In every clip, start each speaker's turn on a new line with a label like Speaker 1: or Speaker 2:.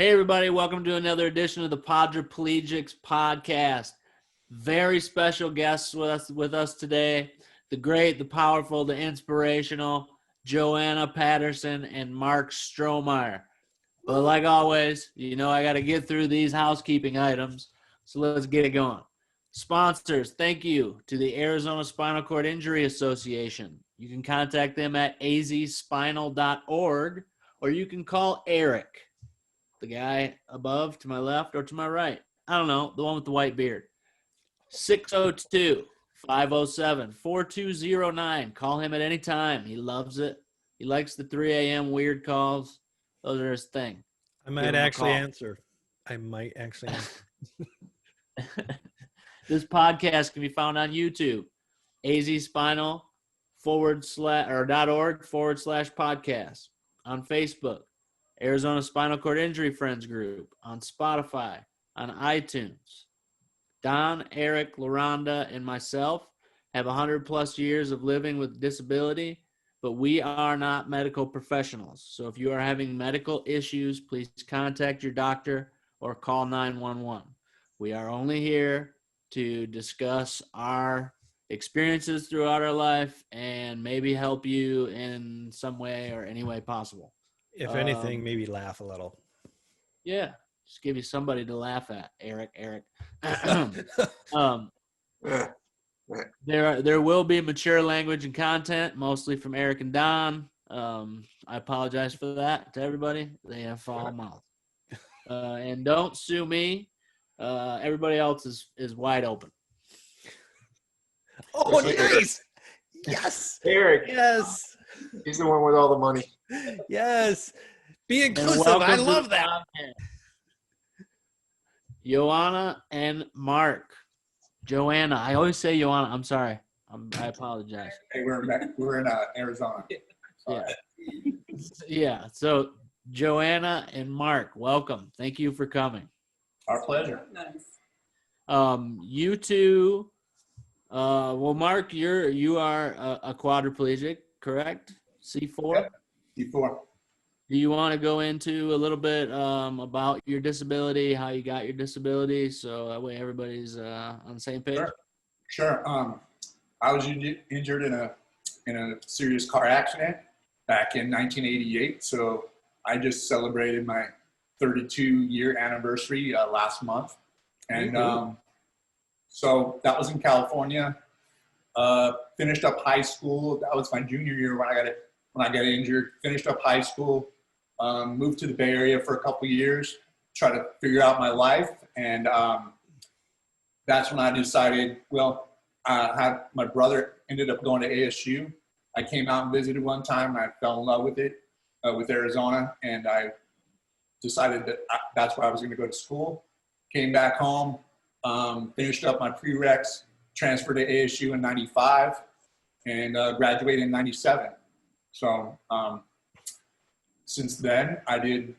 Speaker 1: Hey everybody, welcome to another edition of the Podriplegics podcast. Very special guests with us today. The great, the powerful, the inspirational JoAnna Paterson and Marc Strohmaier. But like always, you know I got to get through these housekeeping items, so let's get it going. Sponsors, thank you to the Arizona Spinal Cord Injury Association. You can contact them at azspinal.org, or you can call Eric, the guy above, to my left, or to my right. I don't know, the one with the white beard. 602-507-4209. Call him at any time. He loves it. He likes the 3 a.m. weird calls. Those are his thing.
Speaker 2: I might actually answer.
Speaker 1: This podcast can be found on YouTube. azspinal.org/podcast. On Facebook. Arizona Spinal Cord Injury Friends Group, on Spotify, on iTunes. Don, Eric, Laronda, and myself have 100+ years of living with disability, but we are not medical professionals. So if you are having medical issues, please contact your doctor or call 911. We are only here to discuss our experiences throughout our life and maybe help you in some way or any way possible.
Speaker 2: If anything, maybe laugh a little.
Speaker 1: Yeah, just give you somebody to laugh at, Eric. There will be mature language and content, mostly from Eric and Don. I apologize for that to everybody. They have foul mouth. And don't sue me. Everybody else is wide open.
Speaker 2: Oh, nice. Yes.
Speaker 3: Eric.
Speaker 2: Yes.
Speaker 3: He's the one with all the money.
Speaker 2: Yes. Be inclusive. I love that.
Speaker 1: JoAnna and Marc. JoAnna. I always say JoAnna. I'm sorry. I apologize.
Speaker 3: Hey, we're in Arizona.
Speaker 1: Yeah. So JoAnna and Marc, welcome. Thank you for coming.
Speaker 3: Our pleasure.
Speaker 4: Nice.
Speaker 1: You two. Well, Marc, you are a quadriplegic, correct? C4?
Speaker 3: Yep. C4.
Speaker 1: Do you want to go into a little bit about your disability, how you got your disability, so that way everybody's on the same page?
Speaker 3: Sure. I was injured in a serious car accident back in 1988. So I just celebrated my 32-year anniversary last month, and so that was in California. Finished up high school. That was my junior year when I got injured. Finished up high school. Moved to the Bay Area for a couple years, try to figure out my life, and that's when I decided. Well, my brother ended up going to ASU. I came out and visited one time, and I fell in love with it, with Arizona, and I decided that that's where I was going to go to school. Came back home, finished up my prereqs, transferred to ASU in '95, and graduated in '97. So since then, I did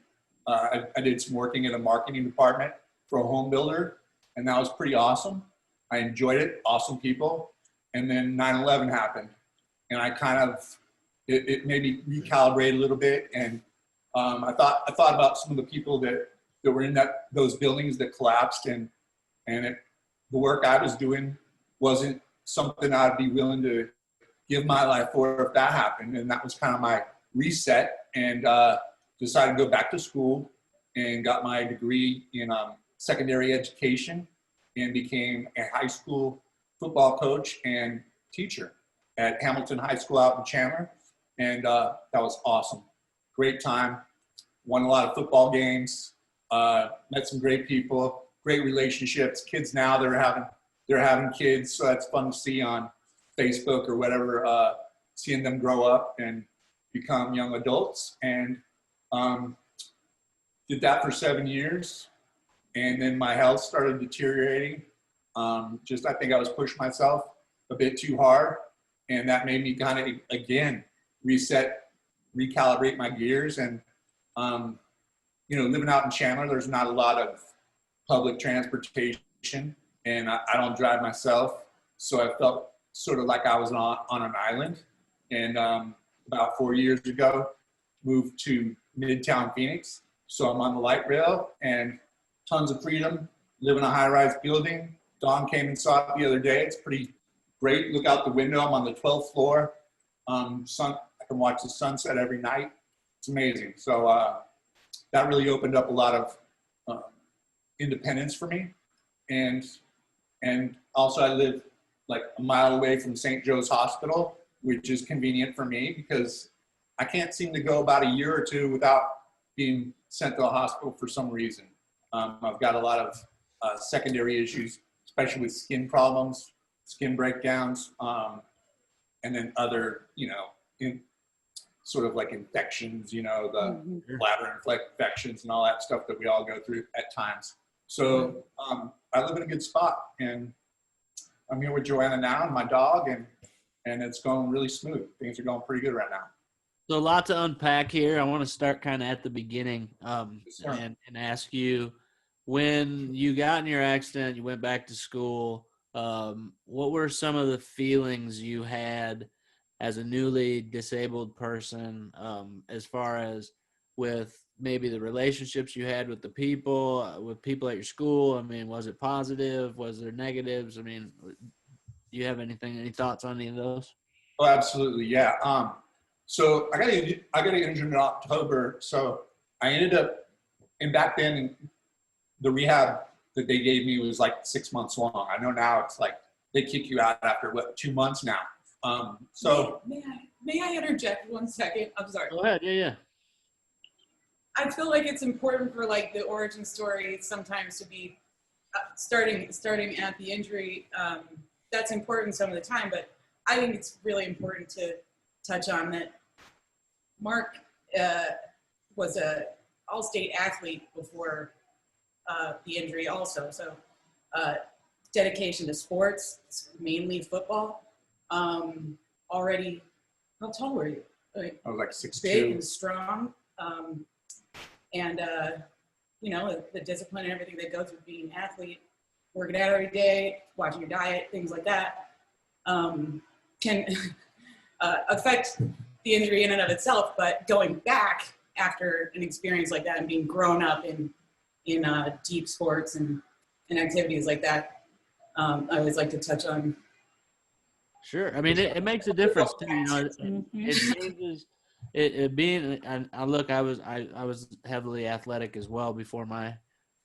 Speaker 3: some working in the marketing department for a home builder, and that was pretty awesome. I enjoyed it, awesome people. And then 9/11 happened, and I kind of it made me recalibrate a little bit. And I thought about some of the people that were in those buildings that collapsed, and the work I was doing wasn't something I'd be willing to give my life for if that happened. And that was kind of my reset, and decided to go back to school and got my degree in secondary education and became a high school football coach and teacher at Hamilton High School out in Chandler. And that was awesome. Great time. Won a lot of football games. Met some great people, great relationships. Kids now, they're having kids, so that's fun to see on Facebook or whatever, seeing them grow up and become young adults. And did that for 7 years. And then my health started deteriorating. I think I was pushing myself a bit too hard. And that made me kind of, again, recalibrate my gears. And, living out in Chandler, there's not a lot of public transportation, and I don't drive myself. So I felt sort of like I was on an island. And about 4 years ago, moved to Midtown Phoenix, So I'm on the light rail and tons of freedom, live in a high-rise building. Dawn came and saw it the other day. It's pretty great. Look out the window. I'm on the 12th floor. I can watch the sunset every night. It's amazing. So that really opened up a lot of independence for me. And also I live like a mile away from St. Joe's Hospital, which is convenient for me because I can't seem to go about a year or two without being sent to a hospital for some reason. I've got a lot of secondary issues, especially with skin problems, skin breakdowns, and then other, sort of like infections, the bladder infections and all that stuff that we all go through at times. So I live in a good spot, and I'm here with JoAnna now and my dog, and it's going really smooth. Things are going pretty good right now.
Speaker 1: So a lot to unpack here. I want to start kind of at the beginning and ask you, when you got in your accident, you went back to school, what were some of the feelings you had as a newly disabled person, as far as with maybe the relationships you had with people at your school? I mean, was it positive? Was there negatives? I mean, do you have any thoughts on any of those?
Speaker 3: Oh, absolutely. Yeah. So I got injured in October. So I ended up, and back then the rehab that they gave me was like 6 months long. I know now it's like they kick you out after 2 months now. So
Speaker 4: may I interject 1 second? I'm sorry.
Speaker 1: Go ahead. Yeah.
Speaker 4: I feel like it's important for like the origin story sometimes to be starting at the injury. That's important some of the time, but I think it's really important to touch on that Marc was a all-state athlete before the injury also. So dedication to sports, mainly football. Already, how tall were you?
Speaker 3: I was like 6'2".
Speaker 4: Big and strong. And the discipline and everything they go through being an athlete, working out every day, watching your diet, things like that, can affect the injury in and of itself. But going back after an experience like that and being grown up in deep sports and activities like that, I always like to touch on.
Speaker 1: Sure. I mean, it makes a difference too. It changes. It being, and look, I was heavily athletic as well before my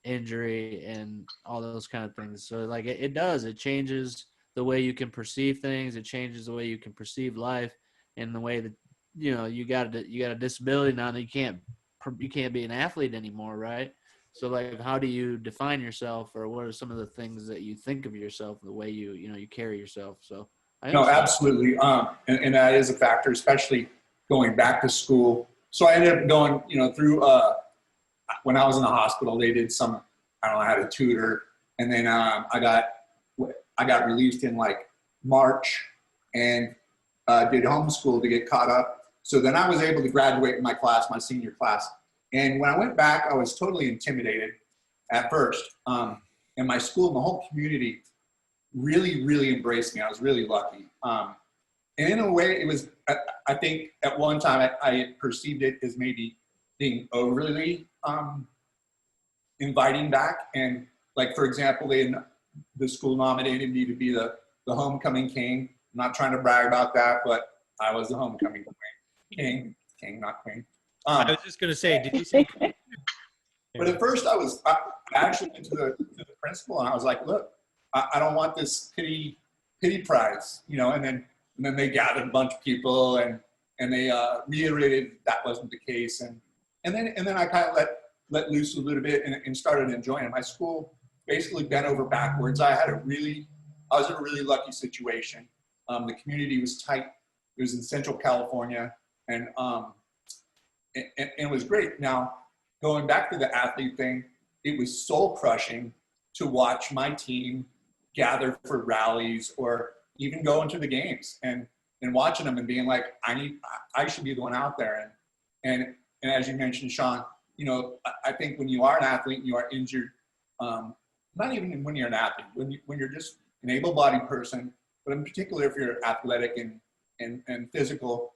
Speaker 1: injury and all those kind of things. So like it does. It changes the way you can perceive things. It changes the way you can perceive life, and the way that you got a disability now that you can't be an athlete anymore, right? So like, how do you define yourself, or what are some of the things that you think of yourself, the way you carry yourself? So
Speaker 3: no, absolutely, and that is a factor, especially going back to school. So I ended up going, through, when I was in the hospital, they did some, I don't know, I had a tutor, and then I got released in like March and did homeschool to get caught up. So then I was able to graduate in my class, my senior class. And when I went back, I was totally intimidated at first. And my school, my whole community really, really embraced me. I was really lucky. And in a way, it was, I think at one time I perceived it as maybe being overly inviting back. And like, for example, the school nominated me to be the homecoming king. I'm not trying to brag about that, but I was the homecoming king, not queen.
Speaker 2: I was just going to say, did you say?
Speaker 3: But at first I actually went to the principal and I was like, look, I don't want this pity prize, and then they gathered a bunch of people and they reiterated that wasn't the case. And then I kind of let loose a little bit and started enjoying it. My school basically bent over backwards. I was in a really lucky situation. The community was tight. It was in Central California, and it was great. Now, going back to the athlete thing, it was soul crushing to watch my team gather for rallies or even go into the games and watching them and being like, I should be the one out there. And as you mentioned, Shawn, I think when you are an athlete and you are injured, not even when you're an athlete, when you're just an able-bodied person, but in particular if you're athletic and physical,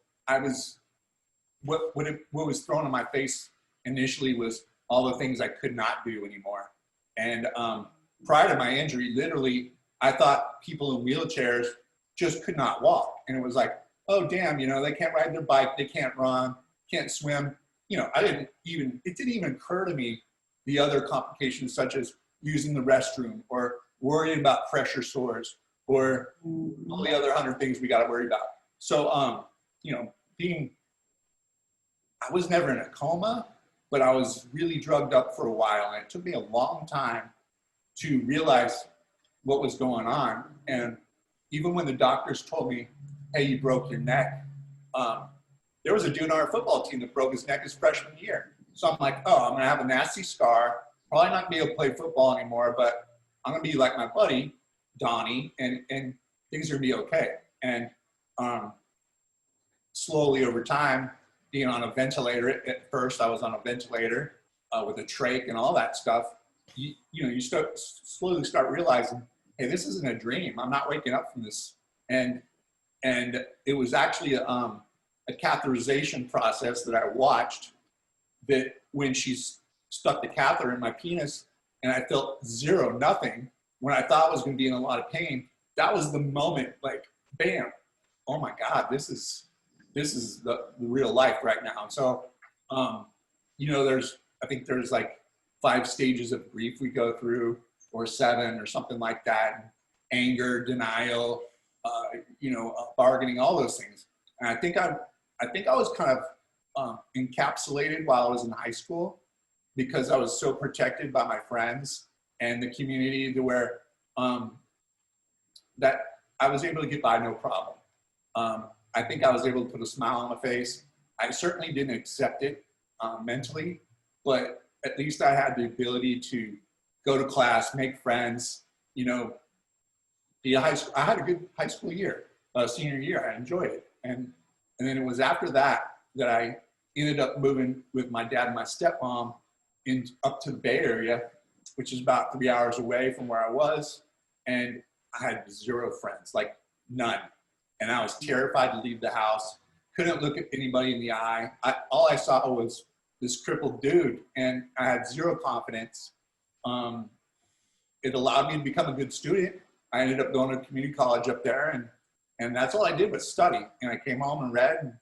Speaker 3: what was thrown in my face initially was all the things I could not do anymore. And prior to my injury, literally, I thought people in wheelchairs just could not walk. And it was like, oh, damn, you know, they can't ride their bike, they can't run, can't swim. You know, it didn't even occur to me the other complications such as using the restroom or worrying about pressure sores or all the other 100 things we got to worry about. So, you know, I was never in a coma, but I was really drugged up for a while. And it took me a long time to realize what was going on. And even when the doctors told me, hey, you broke your neck, there was a dude on our football team that broke his neck his freshman year. So I'm like, oh, I'm going to have a nasty scar, probably not be able to play football anymore, but I'm going to be like my buddy, Donnie, and things are going to be okay. And slowly over time, being on a ventilator, at first I was on a ventilator with a trach and all that stuff, you know, you slowly start realizing, hey, this isn't a dream. I'm not waking up from this. And it was actually a catheterization process that I watched, that when she stuck the catheter in my penis and I felt nothing, when I thought I was going to be in a lot of pain, that was the moment, like, bam, oh my God, this is the real life right now. So, you know, I think there's like 5 stages of grief we go through, or 7 or something like that. Anger, denial, you know, bargaining, all those things. And I think I was kind of encapsulated while I was in high school, because I was so protected by my friends and the community, to where that I was able to get by no problem. I think I was able to put a smile on my face. I certainly didn't accept it mentally, but at least I had the ability to go to class, make friends, you know, I had a good high school year, senior year. I enjoyed it. And then it was after that I ended up moving with my dad and my stepmom up to the Bay Area, which is about 3 hours away from where I was. And I had 0 friends, like none. And I was terrified to leave the house. Couldn't look at anybody in the eye. All I saw was this crippled dude, and I had 0 confidence. It allowed me to become a good student. I ended up going to community college up there, and that's all I did was study. And I came home and read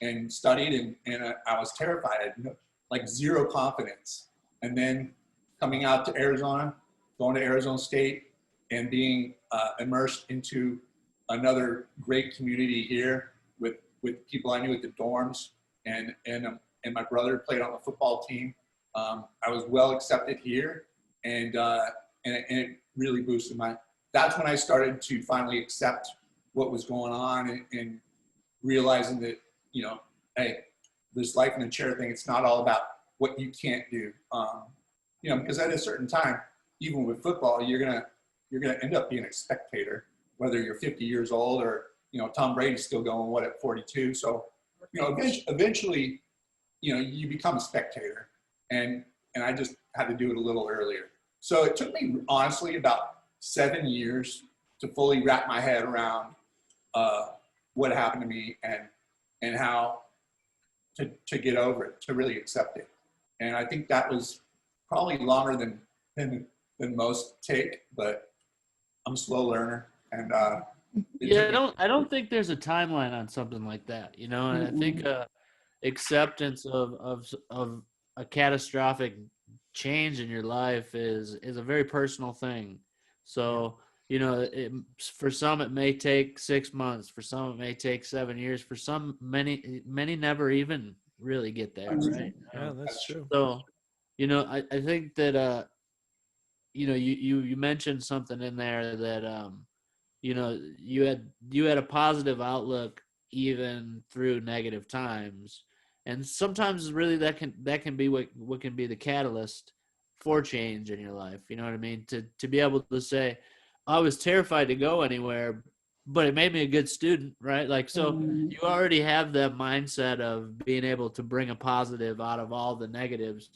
Speaker 3: and studied, and I was terrified. I had like 0 confidence. And then coming out to Arizona, going to Arizona State, and being immersed into another great community here with people I knew at the dorms, and my brother played on the football team. I was well accepted here, and it really boosted that's when I started to finally accept what was going on, and realizing that, you know, hey, this life in a chair thing, it's not all about what you can't do. You know, because at a certain time, even with football, you're gonna end up being a spectator, whether you're 50 years old or, you know, Tom Brady's still going, at 42. So, you know, eventually, you know, you become a spectator, and I just had to do it a little earlier. So it took me honestly about 7 years to fully wrap my head around what happened to me, and how to get over it, to really accept it. And I think that was probably longer than most take, but I'm a slow learner. And
Speaker 1: yeah, I don't think there's a timeline on something like that, you know. And I think acceptance of a catastrophic change in your life is a very personal thing. So, you know, for some it may take 6 months, for some it may take 7 years, for some many never even really get there, right?
Speaker 2: Yeah, that's true.
Speaker 1: So, you know, I think that you know, you mentioned something in there that you know, you had a positive outlook even through negative times, and sometimes really that can be what can be the catalyst for change in your life. You know what I mean? To be able to say, I was terrified to go anywhere, but it made me a good student, right? Like, so you already have that mindset of being able to bring a positive out of all the negatives,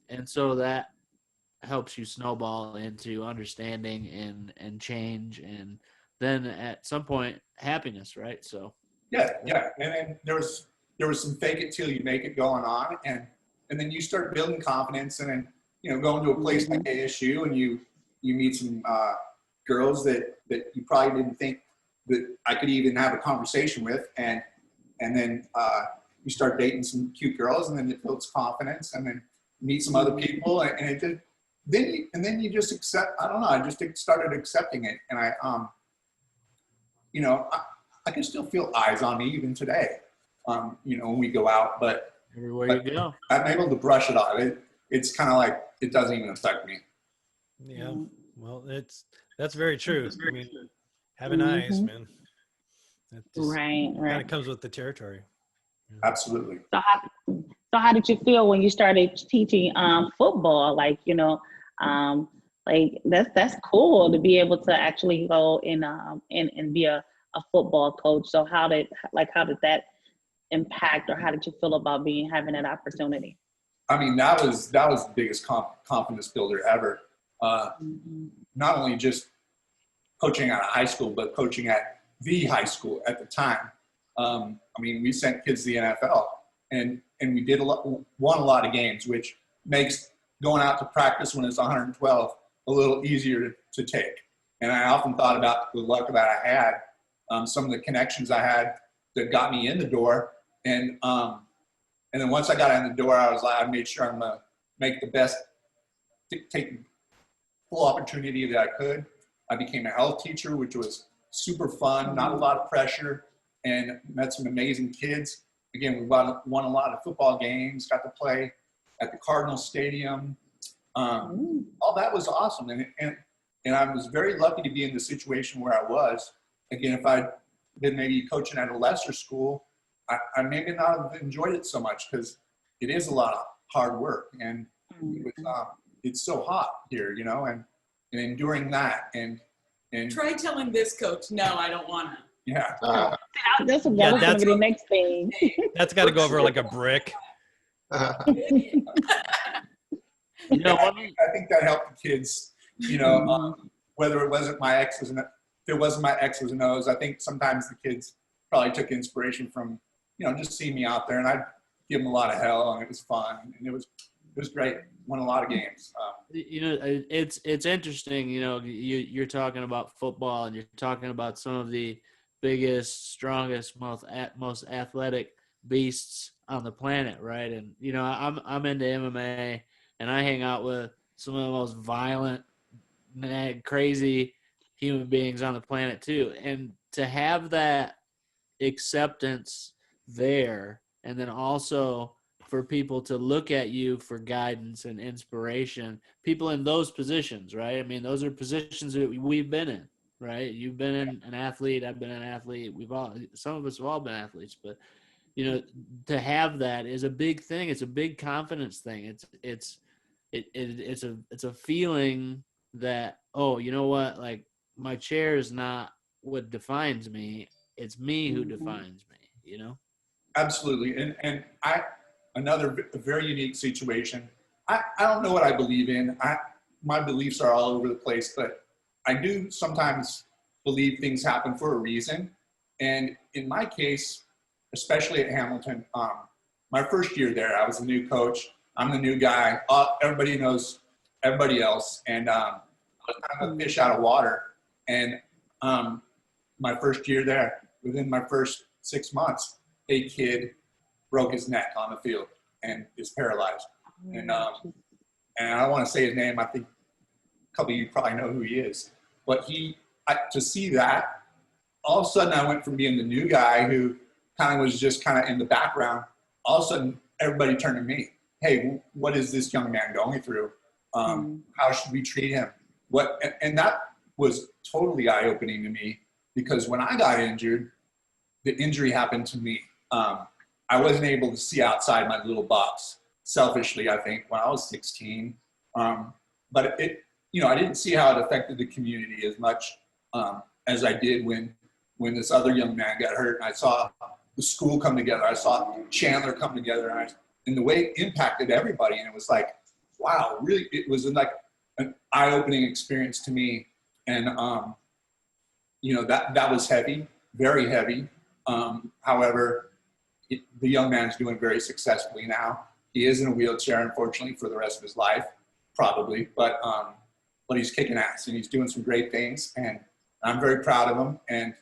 Speaker 1: and so that helps you snowball into understanding and change, and then at some point happiness, right? So
Speaker 3: yeah. And then there was some fake it till you make it going on, and then you start building confidence, and then, you know, going to a place like ASU, and you meet some girls that you probably didn't think that I could even have a conversation with, and then you start dating some cute girls, and then it builds confidence, and then meet some other people, and it just then you just accept. I don't know. I just started accepting it, and you know, I can still feel eyes on me even today. You know, when we go out, but
Speaker 1: everywhere you go,
Speaker 3: I'm able to brush it off. It's kind of like it doesn't even affect me.
Speaker 2: Yeah, well, that's very true. I mean, having eyes, man. That just kind of comes with the territory. Yeah.
Speaker 3: Absolutely.
Speaker 5: So how did you feel when you started teaching football? Like, you know, like that's cool to be able to actually go and be a football coach. So how did that impact, or how did you feel about having that opportunity?
Speaker 3: I mean, that was the biggest confidence builder ever. Not only just coaching at a high school, but coaching at the high school at the time. I mean, we sent kids to the NFL, and we won a lot of games, which makes going out to practice when it's 112 a little easier to take. And I often thought about the luck that I had, some of the connections I had that got me in the door, and then once I got in the door, I made sure I'm gonna make the best, take full opportunity that I could. I became a health teacher, which was super fun, not a lot of pressure, and met some amazing kids. Again, we won a lot of football games, got to play at the Cardinals Stadium. All that was awesome. And I was very lucky to be in the situation where I was. Again, if I'd been maybe coaching at a lesser school, I maybe not have enjoyed it so much, because it is a lot of hard work, and it's so hot here, you know, and enduring that and
Speaker 4: try telling this coach, no, I don't want to.
Speaker 3: Yeah.
Speaker 5: That's going to be the next thing.
Speaker 2: That's got to go over like a brick.
Speaker 1: you know,
Speaker 3: I think that helped the kids, you know, whether it wasn't my X's and O's, I think sometimes the kids probably took inspiration from, you know, just seeing me out there, and I'd give them a lot of hell, and it was fun, and it was great. Won a lot of games.
Speaker 1: You know, it's interesting. You know, you're talking about football, and you're talking about some of the biggest, strongest, most athletic beasts on the planet, right? And you know, I'm into MMA, and I hang out with some of the most violent, crazy human beings on the planet too. And to have that acceptance there, and then also for people to look at you for guidance and inspiration, people in those positions, right? I mean, those are positions that we've been in, right? You've been an athlete. I've been an athlete. Some of us have all been athletes, but you know, to have that is a big thing. It's a big confidence thing. It's a feeling that, oh, you know what? Like, my chair is not what defines me. It's me who defines me, you know?
Speaker 3: Absolutely. And another very unique situation. I don't know what I believe in. My beliefs are all over the place, but I do sometimes believe things happen for a reason. And in my case, especially at Hamilton, my first year there, I was the new coach. I'm the new guy. Everybody knows everybody else. And I was kind of a fish out of water. And my first year there, within my first 6 months, a kid broke his neck on the field and is paralyzed. And I don't want to say his name. I think a couple of you probably know who he is. But to see that, all of a sudden I went from being the new guy who kind of was just kind of in the background. All of a sudden, everybody turned to me. Hey, what is this young man going through? How should we treat him? And that was totally eye-opening to me, because when I got injured, the injury happened to me. I wasn't able to see outside my little box, selfishly, I think, when I was 16. But you know, I didn't see how it affected the community as much as I did when this other young man got hurt, and I saw the school come together. I saw Chandler come together, and the way it impacted everybody. And it was like, wow, really, it was like an eye-opening experience to me. And, you know, that was heavy, very heavy. However, the young man's doing very successfully now. He is in a wheelchair, unfortunately, for the rest of his life, probably. But he's kicking ass and he's doing some great things, and I'm very proud of him. And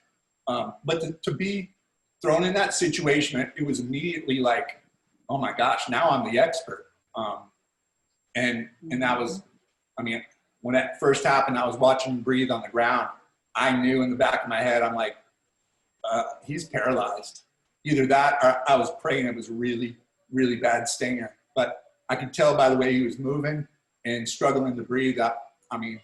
Speaker 3: but to be thrown in that situation, it was immediately like, oh my gosh, now I'm the expert. And that was, I mean, when that first happened, I was watching him breathe on the ground. I knew in the back of my head, I'm like, he's paralyzed. Either that or I was praying it was a really, really bad stinger. But I could tell by the way he was moving and struggling to breathe. I mean,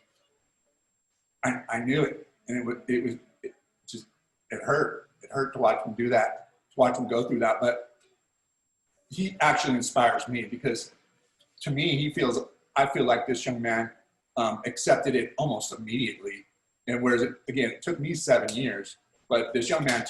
Speaker 3: I knew it. And it hurt. It hurt to watch him do that, to watch him go through that. But he actually inspires me, because to me, I feel like this young man accepted it almost immediately. And whereas it took me 7 years, but this young man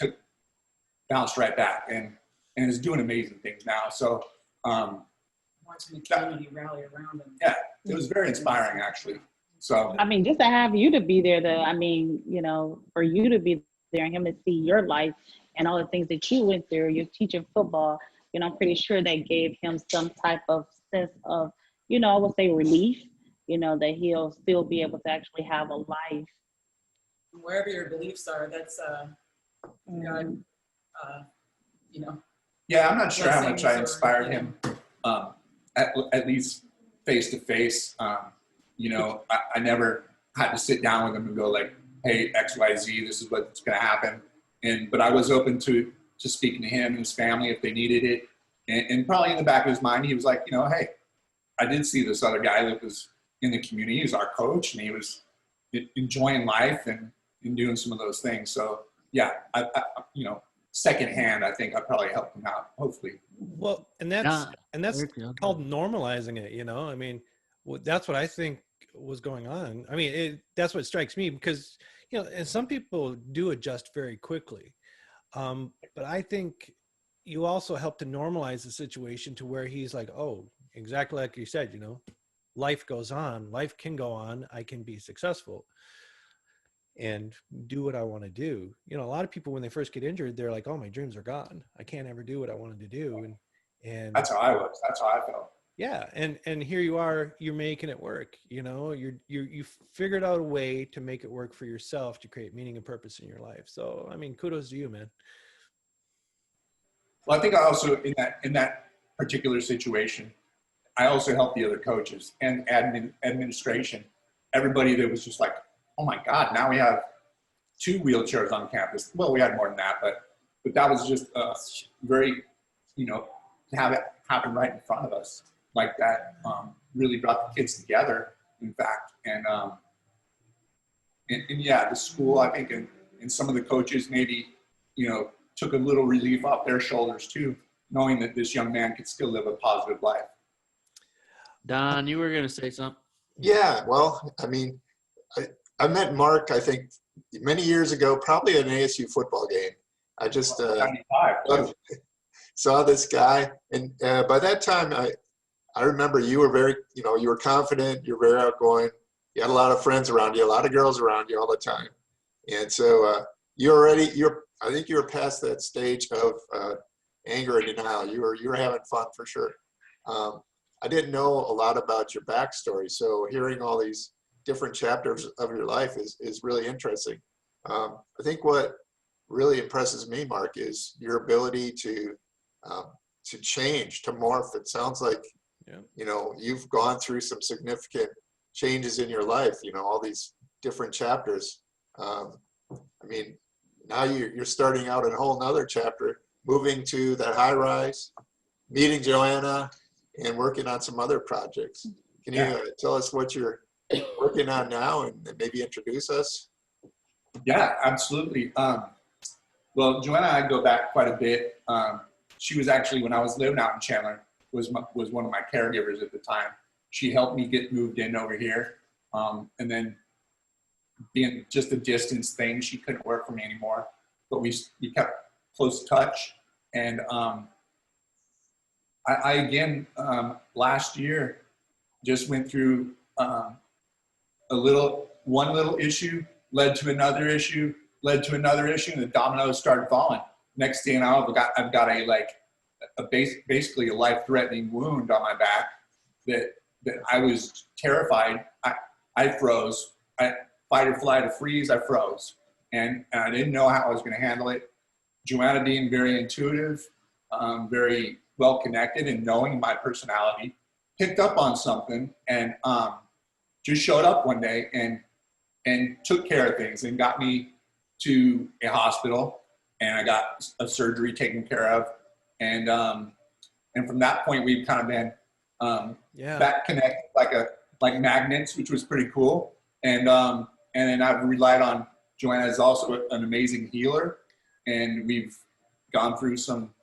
Speaker 3: bounced right back and is doing amazing things now. So
Speaker 4: watching the community rally around him.
Speaker 3: Yeah, it was very inspiring, actually. So
Speaker 5: I mean, just to have you to be there, for you to be there and him to see your life and all the things that you went through, you're teaching football, I'm pretty sure that gave him some type of sense of, I would say relief, that he'll still be able to actually have a life.
Speaker 4: Wherever your beliefs are, that's God,
Speaker 3: Yeah, I'm not sure how much I inspired him, at least face to face. I never had to sit down with him and go like, hey, X, Y, Z, this is what's going to happen. But I was open to speaking to him and his family if they needed it. And probably in the back of his mind, he was like, hey, I did see this other guy that was in the community. He was our coach, and he was enjoying life and doing some of those things. So yeah, I secondhand, I think I probably helped him out, hopefully.
Speaker 2: Well, and that's called normalizing it. I mean, that's what I think was going on. I mean, that's what strikes me, because and some people do adjust very quickly, but I think you also help to normalize the situation to where he's like, oh, exactly like you said, life goes on, life can go on, I can be successful and do what I want to do. A lot of people, when they first get injured, they're like, oh, my dreams are gone, I can't ever do what I wanted to do. And
Speaker 3: that's how I was. That's how I felt.
Speaker 2: Yeah. And here you are, you're making it work. You figured out a way to make it work for yourself, to create meaning and purpose in your life. So, I mean, kudos to you, man.
Speaker 3: Well, I think I also, in that particular situation, I also helped the other coaches and administration, everybody that was just like, oh my God, now we have 2 wheelchairs on campus. Well, we had more than that, but that was just very, to have it happen right in front of us like that, really brought the kids together, in fact. And yeah, the school, I think, and some of the coaches maybe, took a little relief off their shoulders too, knowing that this young man could still live a positive life.
Speaker 1: Don, you were going to say something?
Speaker 6: Yeah, well, I mean, I met Marc, I think, many years ago, probably at an ASU football game. I just saw this guy, and by that time, I remember you were very, you were confident, you were very outgoing, you had a lot of friends around you, a lot of girls around you all the time. And so I think you were past that stage of anger and denial. You were having fun for sure. I didn't know a lot about your backstory, so hearing all these different chapters of your life is really interesting. I think what really impresses me, Marc, is your ability to change, to morph. It sounds like, you've gone through some significant changes in your life, all these different chapters. I mean, now you're starting out in a whole nother chapter, moving to that high rise, meeting JoAnna, and working on some other projects. Can you tell us what you're working on now and maybe introduce us?
Speaker 3: Yeah, absolutely. Well, JoAnna and I go back quite a bit. She was actually, when I was living out in Chandler, was one of my caregivers at the time. She helped me get moved in over here. And then being just a distance thing, she couldn't work for me anymore. But we kept close touch. And I again, last year, just went through one little issue led to another issue, and the dominoes started falling. Next thing you know, I've got a basically a life-threatening wound on my back that I was terrified. I froze. Fight or flight or freeze, I froze. And I didn't know how I was going to handle it. JoAnna, being very intuitive, very well connected, and knowing my personality, picked up on something and just showed up one day and took care of things and got me to a hospital, and I got a surgery taken care of. And from that point, we've kind of been back connected like magnets, which was pretty cool. And then I've relied on JoAnna as also an amazing healer, and we've gone through some.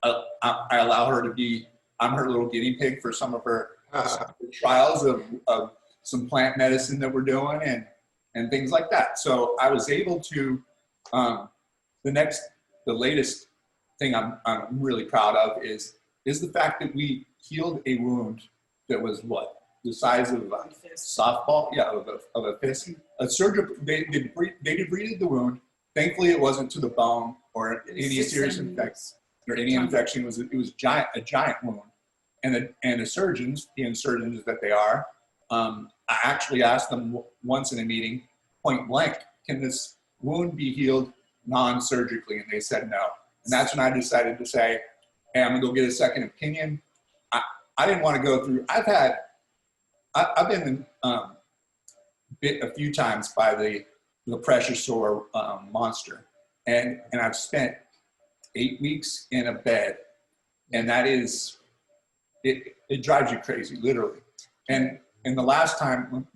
Speaker 3: I allow her to be. I'm her little guinea pig for some of her trials of some plant medicine that we're doing and things like that. So I was able to. The latest thing I'm really proud of is the fact that we healed a wound that was what? The size of a softball, of a fist. A surgeon, they debrided the wound. Thankfully, it wasn't to the bone or any serious infection or any infection. It was a giant wound. And the surgeons, being surgeons that they are, I actually asked them once in a meeting, point blank, can this wound be healed non-surgically? And they said no. And that's when I decided to say, hey, I'm gonna go get a second opinion. I didn't want to go through. I've been bit a few times by the pressure sore monster, and I've spent 8 weeks in a bed, and that is it drives you crazy, literally. And the last time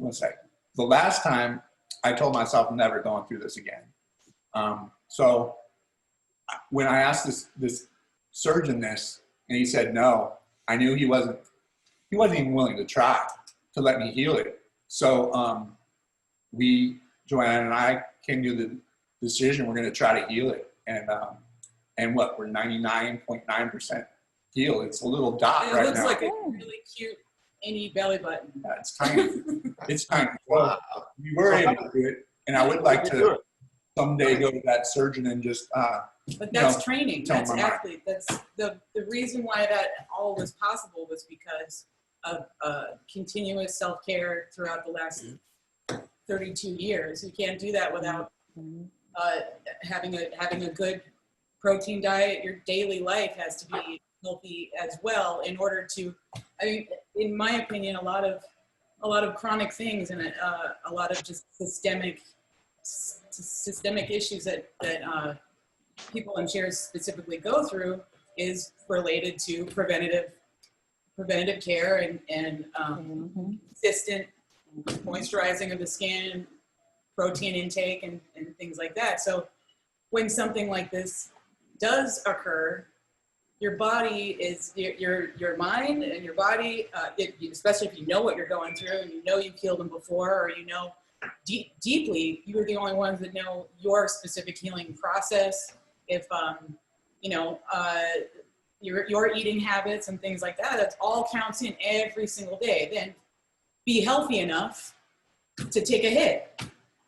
Speaker 3: I told myself I'm never going through this again. So when I asked this surgeon this, and he said no, I knew he wasn't even willing to try to let me heal it. So JoAnna and I came to the decision we're going to try to heal it, and we're 99.9% healed. It's a little dot right now.
Speaker 4: It looks like a really cute innie belly button.
Speaker 3: Yeah, it's tiny. It's tiny. Well, we were able to do it, and I would like to someday go to that surgeon and just.
Speaker 4: But that's training. That's athlete. That's the reason why that all was possible was because of continuous self-care throughout the last 32 years. You can't do that without having a good protein diet. Your daily life has to be healthy as well in order to. I mean, in my opinion, a lot of chronic things and a lot of just systemic issues that people in chairs specifically go through is related to preventative care and consistent moisturizing of the skin, protein intake, and things like that. So when something like this does occur, your body is your mind and your body, especially if you know what you're going through and you know you've healed them before, or you know deeply, you are the only ones that know your specific healing process. If your eating habits and things like that all counts in every single day. Then be healthy enough to take a hit,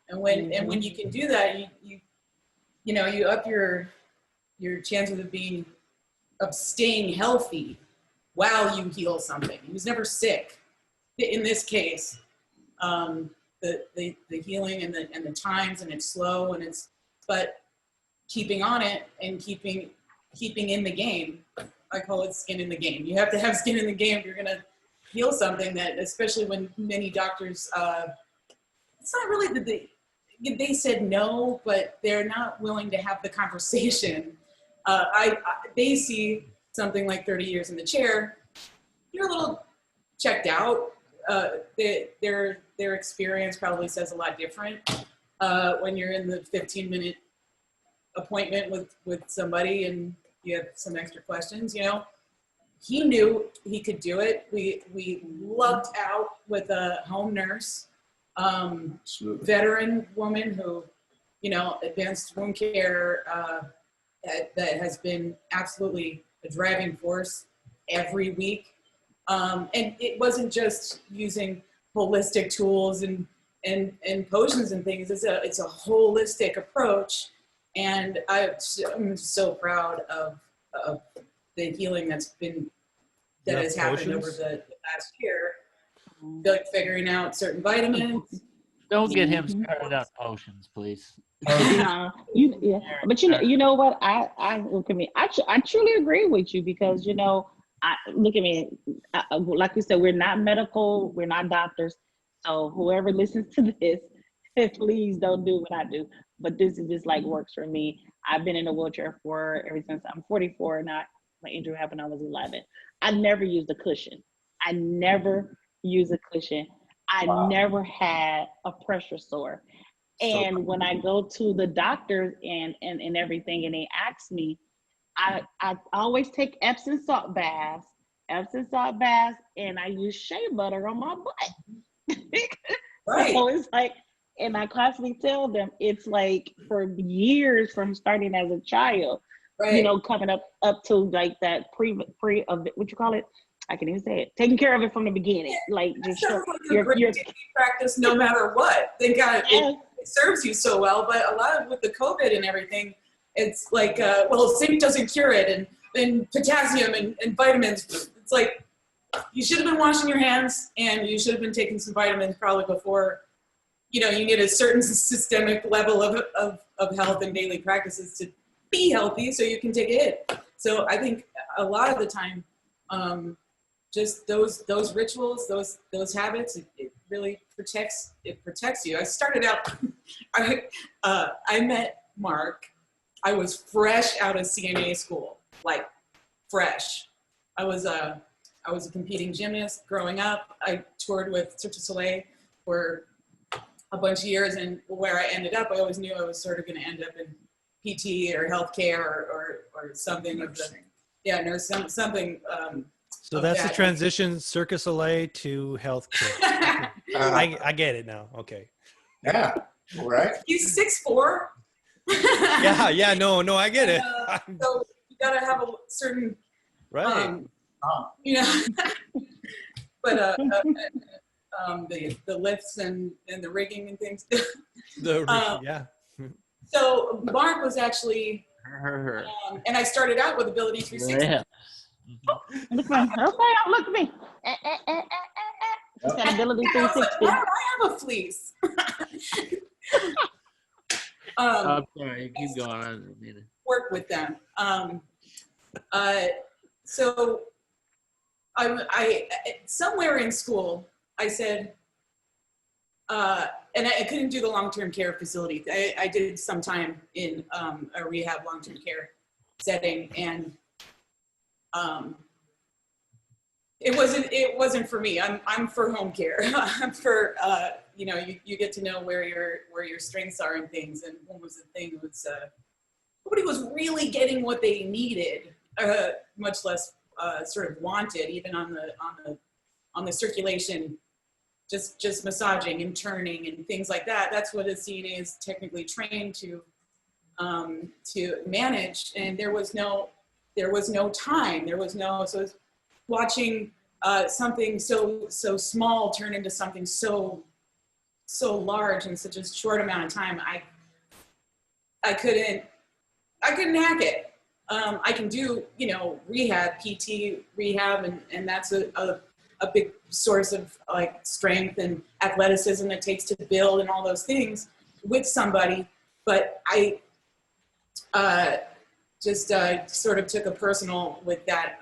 Speaker 4: and when you can do that, you up your chances of staying healthy while you heal something. He was never sick. In this case, the healing and the times, and it's slow, and but keeping on it and keeping in the game. I call it skin in the game. You have to have skin in the game if you're gonna heal something that, especially when many doctors, it's not really that they said no, but they're not willing to have the conversation. They see something like 30 years in the chair, you're a little checked out. Their experience probably says a lot different when you're in the 15-minute appointment with somebody and you have some extra questions. He knew he could do it. We lucked out with a home nurse, veteran woman who, advanced wound care that has been absolutely a driving force every week. And it wasn't just using holistic tools and potions and things. It's a holistic approach. And I'm so proud of the healing that has happened over the last year, like figuring out certain vitamins.
Speaker 1: Don't get him started on potions, please.
Speaker 5: But you know what? I look at me. I truly agree with you because look at me. Like you said, we're not medical, we're not doctors. So whoever listens to this, please don't do what I do. But this is just like works for me. I've been in a wheelchair ever since I'm 44. Now my injury happened when I was 11. I never used a cushion. I never had a pressure sore. And when I go to the doctors and everything, and they ask me, I always take Epsom salt baths, and I use shea butter on my butt.
Speaker 4: Right.
Speaker 5: So it's like, and I constantly tell them it's like for years from starting as a child,
Speaker 4: right.
Speaker 5: Coming up to like that pre of what you call it. I can even say it. Taking care of it from the beginning, like just
Speaker 4: your practice, no matter what. Thank God it serves you so well. But a lot of with the COVID and everything, it's like, zinc doesn't cure it, and potassium and vitamins. It's like you should have been washing your hands, and you should have been taking some vitamins probably before. You need a certain systemic level of health and daily practices to be healthy, so you can take a hit. So I think a lot of the time. Just those rituals, those habits, it really protects you. I started out, I met Marc. I was fresh out of CNA school, like fresh. I was a competing gymnast growing up. I toured with Cirque du Soleil for a bunch of years, and where I ended up, I always knew I was sort of going to end up in PT or healthcare or something of the something.
Speaker 2: So that's the transition, Cirque du Soleil to healthcare. I get it now. Okay.
Speaker 3: Yeah. All right.
Speaker 4: He's 6'4".
Speaker 2: Yeah. No, I get it.
Speaker 4: So you gotta have a certain,
Speaker 2: right.
Speaker 4: But the lifts and the rigging and things.
Speaker 2: Yeah.
Speaker 4: So Marc was actually, and I started out with Ability 360.
Speaker 1: Yeah.
Speaker 5: Look at me. Okay, don't look at me. It's Ability 360.
Speaker 4: Why do I have a fleece?
Speaker 1: I'm sorry, keep going. I didn't mean to
Speaker 4: work with them. So I somewhere in school, I said, and I couldn't do the long-term care facility. I did some time in a rehab long-term care setting, and it wasn't for me. I'm for home care. I'm for you get to know where your strengths are and things. And one was the thing was nobody was really getting what they needed, much less sort of wanted, even on the circulation, just massaging and turning and things like that. That's what a CNA is technically trained to manage. And there was no time. So watching something so small turn into something so large in such a short amount of time, I couldn't hack it. I can do rehab, PT rehab, and that's a big source of like strength and athleticism that takes to build and all those things with somebody. But I just sort of took a personal with that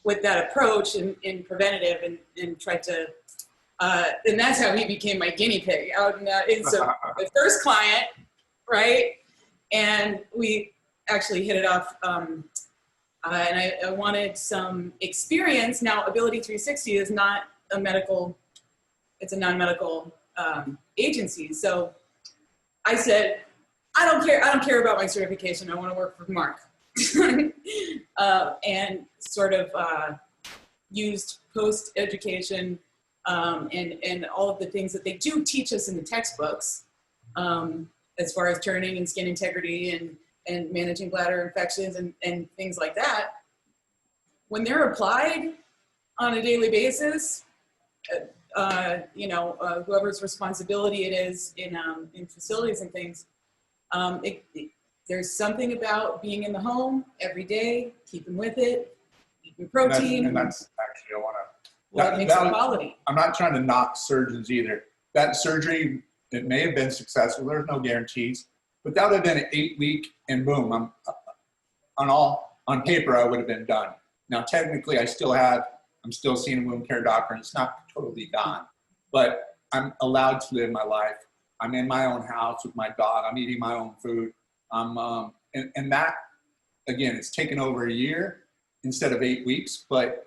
Speaker 4: approach in preventative and tried to, and that's how he became my guinea pig. So the first client, right? And we actually hit it off. And I wanted some experience. Now, Ability 360 is not a medical, it's a non-medical agency. So I said, I don't care about my certification. I want to work for Marc. And sort of used post-education and all of the things that they do teach us in the textbooks, as far as turning and skin integrity and managing bladder infections and things like that. When they're applied on a daily basis, whoever's responsibility it is in facilities and things, there's something about being in the home every day, keeping with it, eating protein.
Speaker 3: And that's actually, I want to.
Speaker 4: Well, it makes it quality.
Speaker 3: I'm not trying to knock surgeons either. That surgery, it may have been successful. There's no guarantees, but that would have been an 8-week, and boom, I'm on paper, I would have been done. Now, technically, I'm still seeing a wound care doctor, and it's not totally gone, but I'm allowed to live my life. I'm in my own house with my dog. I'm eating my own food. And that, again, it's taken over a year instead of 8 weeks, but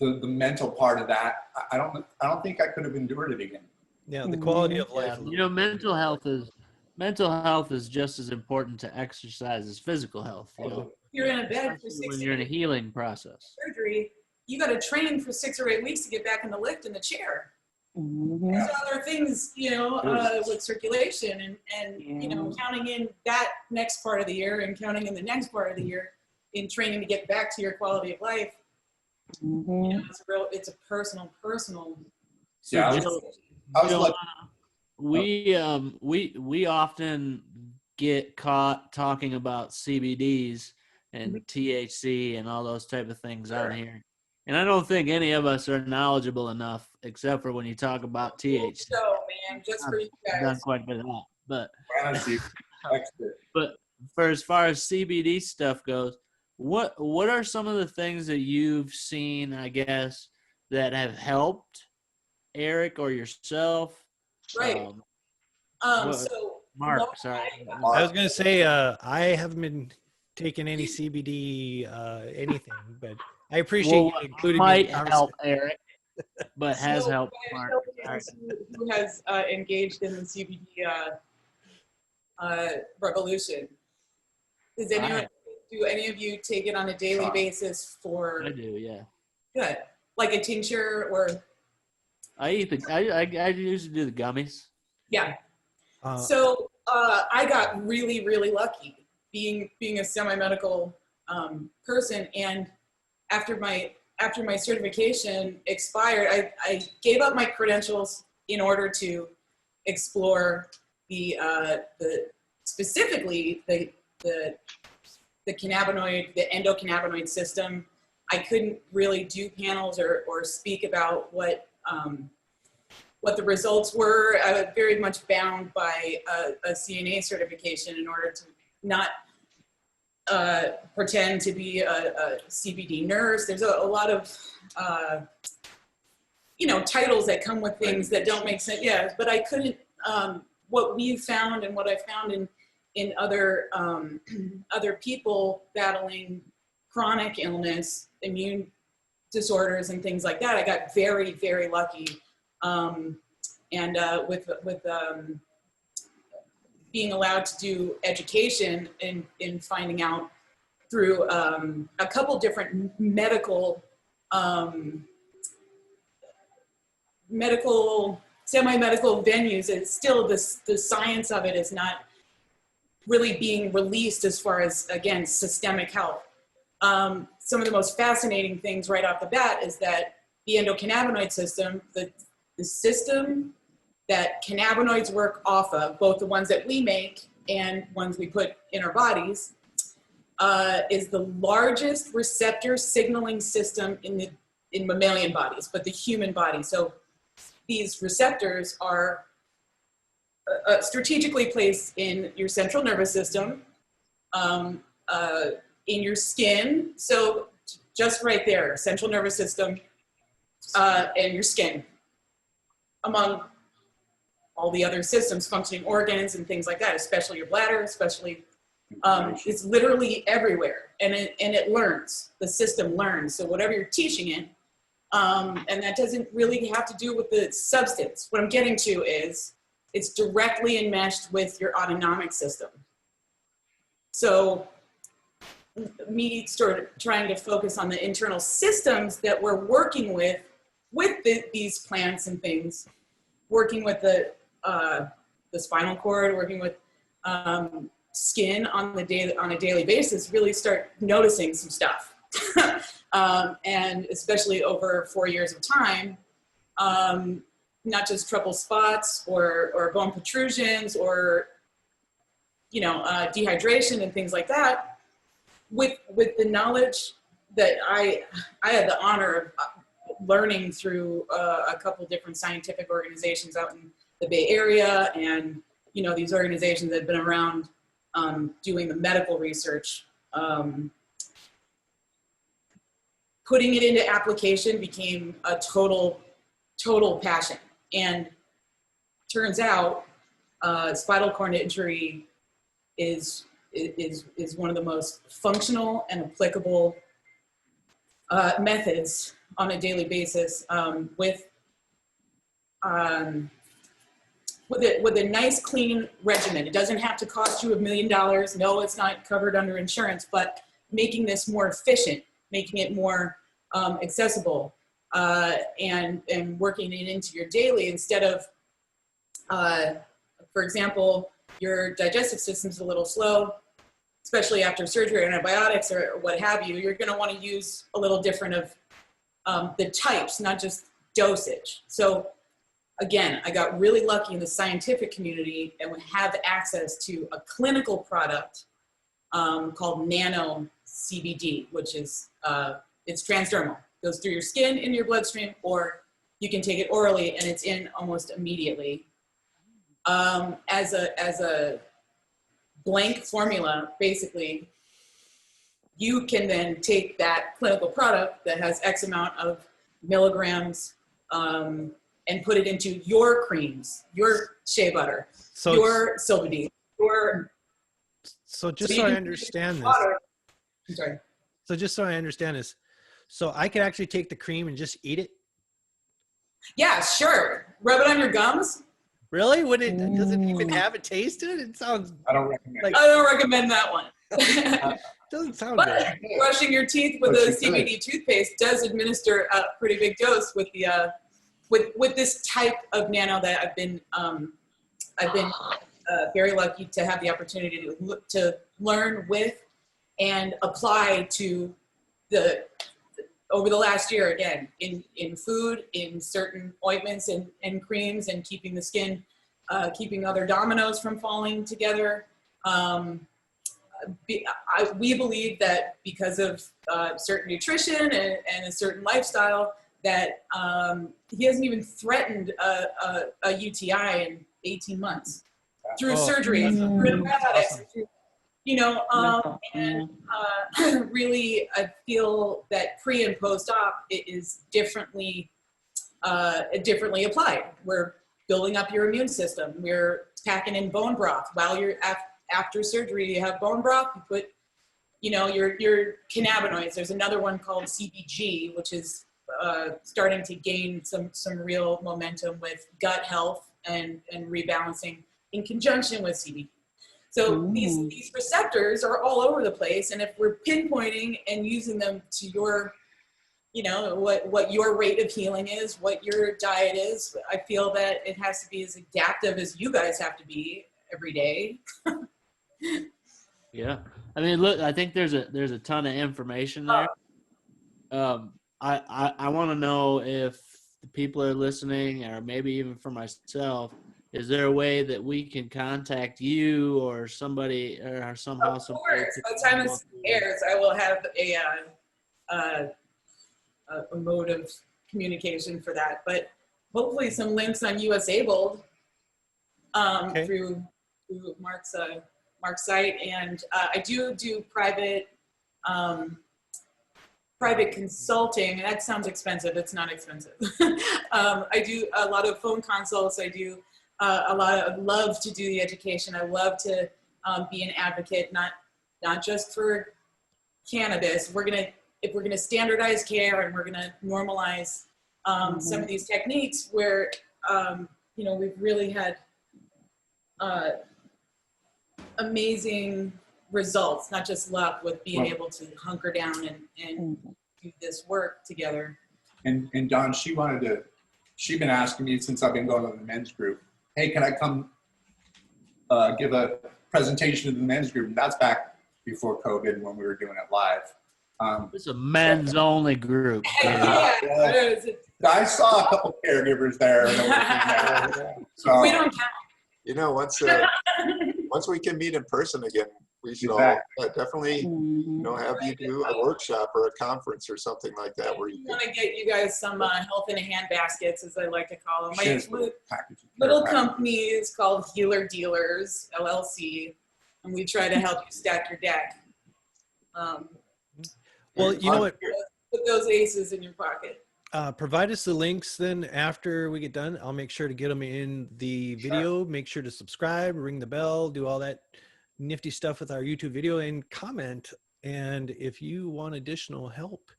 Speaker 3: the mental part of that, I don't think I could have endured it again.
Speaker 2: Yeah, the quality of life.
Speaker 1: You know, mental health is just as important to exercise as physical health. You know?
Speaker 4: You're in a bed for 6
Speaker 1: when you're in a healing process.
Speaker 4: surgery, you got to train for 6 or 8 weeks to get back in the lift in the chair.
Speaker 5: Mm-hmm.
Speaker 4: There's other things, you know, with circulation and you know, counting in that next part of the year and counting in the next part of the year in training to get back to your quality of life.
Speaker 5: Mm-hmm.
Speaker 4: You know, it's a personal.
Speaker 1: So
Speaker 3: Yeah, I was like,
Speaker 1: we often get caught talking about CBDs and THC and all those type of things out here. And I don't think any of us are knowledgeable enough, except for when you talk about THC.
Speaker 4: So, man, just for you
Speaker 1: I've done
Speaker 4: guys.
Speaker 1: quite a bit of that.
Speaker 3: expert.
Speaker 1: But as far as CBD stuff goes, what are some of the things that you've seen, I guess, that have helped Eric or yourself?
Speaker 4: Right. So
Speaker 1: Mark, sorry.
Speaker 2: I was gonna say I haven't been taking any CBD anything, but I appreciate you including me in
Speaker 1: might
Speaker 2: the
Speaker 1: help
Speaker 2: conversation.
Speaker 1: Eric, but has
Speaker 4: So,
Speaker 1: helped Mark.
Speaker 4: who has engaged in the CBD revolution? Do any of you take it on a daily
Speaker 3: Shawn.
Speaker 4: basis for
Speaker 1: I do, yeah.
Speaker 4: good, like a tincture or
Speaker 1: I usually do the gummies.
Speaker 4: yeah?
Speaker 2: Uh,
Speaker 4: So I got really, really lucky being a semi-medical person, and after my certification expired, I gave up my credentials in order to explore the specifically the cannabinoid, the endocannabinoid system. I couldn't really do panels or speak about what the results were. I was very much bound by a CNA certification in order to not pretend to be a CBD nurse. There's a lot of titles that come with things that don't make sense. Yeah, but I couldn't. What we found and what I found in other other people battling chronic illness, immune disorders, and things like that, I got very, very lucky. With being allowed to do education in finding out through a couple different medical semi-medical venues. It's still the science of it is not really being released as far as, again, systemic health. Some of the most fascinating things right off the bat is that the endocannabinoid system, the system that cannabinoids work off of, both the ones that we make and ones we put in our bodies, is the largest receptor signaling system in mammalian bodies, but the human body. So these receptors are strategically placed in your central nervous system, in your skin. So just right there, central nervous system, and your skin, among all the other systems, functioning organs and things like that, especially your bladder, especially, it's literally everywhere. And it learns, the system learns. So whatever you're teaching it, and that doesn't really have to do with the substance. What I'm getting to is it's directly enmeshed with your autonomic system. So me sort of trying to focus on the internal systems that we're working with these plants and things, working with the spinal cord, working with skin on a daily basis, really start noticing some stuff. And especially over 4 years of time, not just trouble spots or bone protrusions or dehydration and things like that. With the knowledge that I had the honor of learning through a couple different scientific organizations out in the Bay Area, and these organizations that have been around doing the medical research. Putting it into application became a total passion. And turns out spinal cord injury is one of the most functional and applicable methods on a daily basis with a nice clean regimen. It doesn't have to cost you $1 million. No, it's not covered under insurance, but making this more efficient, making it more accessible, and working it into your daily instead of, for example, your digestive system's a little slow, especially after surgery or antibiotics or what have you. You're going to want to use a little different of the types, not just dosage. So again, I got really lucky in the scientific community and would have access to a clinical product called Nano Cbd, which is it's transdermal. Goes through your skin in your bloodstream, or you can take it orally and it's in almost immediately. As a blank formula, basically, you can then take that clinical product that has X amount of milligrams and put it into your creams, your shea butter, your Silvadine, your.
Speaker 2: So just so I understand this.
Speaker 4: I'm sorry.
Speaker 2: So just so I understand this, so I could actually take the cream and just eat it?
Speaker 4: Yeah, sure. Rub it on your gums.
Speaker 2: Really? Does it even have a taste to it? It sounds.
Speaker 3: I don't recommend.
Speaker 4: I don't recommend that one.
Speaker 2: Doesn't sound
Speaker 4: but
Speaker 2: good.
Speaker 4: Brushing your teeth with a CBD toothpaste does administer a pretty big dose with the with this type of nano that I've been very lucky to have the opportunity to learn with and apply to over the last year, again, in food, in certain ointments and creams, and keeping the skin, keeping other dominoes from falling together. We believe that because of certain nutrition and a certain lifestyle, that he hasn't even threatened a UTI in 18 months through surgery, through antibiotics, really, I feel that pre and post-op it is differently applied. We're building up your immune system. We're packing in bone broth while you're after surgery. You have bone broth. You put, your cannabinoids. There's another one called CBG, which is starting to gain some real momentum with gut health and rebalancing in conjunction with CBD. So these receptors are all over the place, and if we're pinpointing and using them to your, what your rate of healing is, what your diet is, I feel that it has to be as adaptive as you guys have to be every day.
Speaker 1: Yeah, I mean, look, I think there's a ton of information there. I want to know if the people are listening, or maybe even for myself. Is there a way that we can contact you or somebody or somehow?
Speaker 4: Of course. By the time this airs, I will have a mode of communication for that. But hopefully some links on USAbled through Marc's site. And I do private consulting. That sounds expensive. It's not expensive. I do a lot of phone consults. I do I love to do the education. I love to be an advocate, not just for cannabis. If we're gonna standardize care and we're gonna normalize some of these techniques where we've really had amazing results, not just luck, with being able to hunker down and do this work together.
Speaker 3: And Dawn, she's been asking me since I've been going to the men's group, hey, can I come give a presentation to the men's group? And that's back before COVID when we were doing it live.
Speaker 1: It's a men's only group.
Speaker 3: I saw a couple caregivers there. So,
Speaker 4: we don't count.
Speaker 6: Once once we can meet in person again, we should all definitely, have you do a workshop or a conference or something like that. Where you
Speaker 4: want to get you guys some health in a hand baskets, as I like to call them. My little company is called Healer Dealers LLC, and we try to help you stack your deck.
Speaker 2: Well, you know what?
Speaker 4: Put those aces in your pocket.
Speaker 2: Provide us the links then after we get done. I'll make sure to get them in the video. Make sure to subscribe, ring the bell, do all that nifty stuff with our YouTube video, and comment. And if you want additional help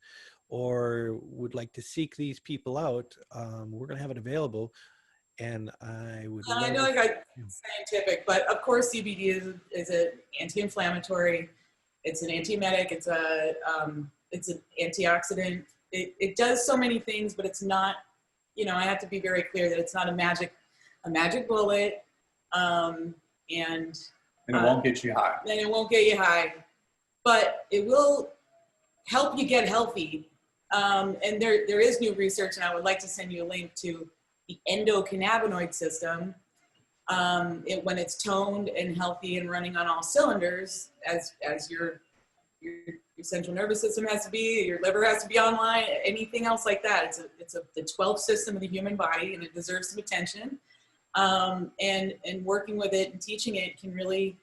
Speaker 2: or would like to seek these people out, we're going to have it available. And I would
Speaker 4: I know I got scientific, but of course CBD is an anti-inflammatory. It's an antiemetic. It's an antioxidant. It does so many things, but it's not, I have to be very clear that it's not a magic bullet. And
Speaker 3: it won't get you high.
Speaker 4: And it won't get you high, but it will help you get healthy. And there is new research, and I would like to send you a link to the endocannabinoid system. When it's toned and healthy and running on all cylinders, as your central nervous system has to be, your liver has to be online, anything else like that. It's the 12th system of the human body, and it deserves some attention. And working with it and teaching it can really,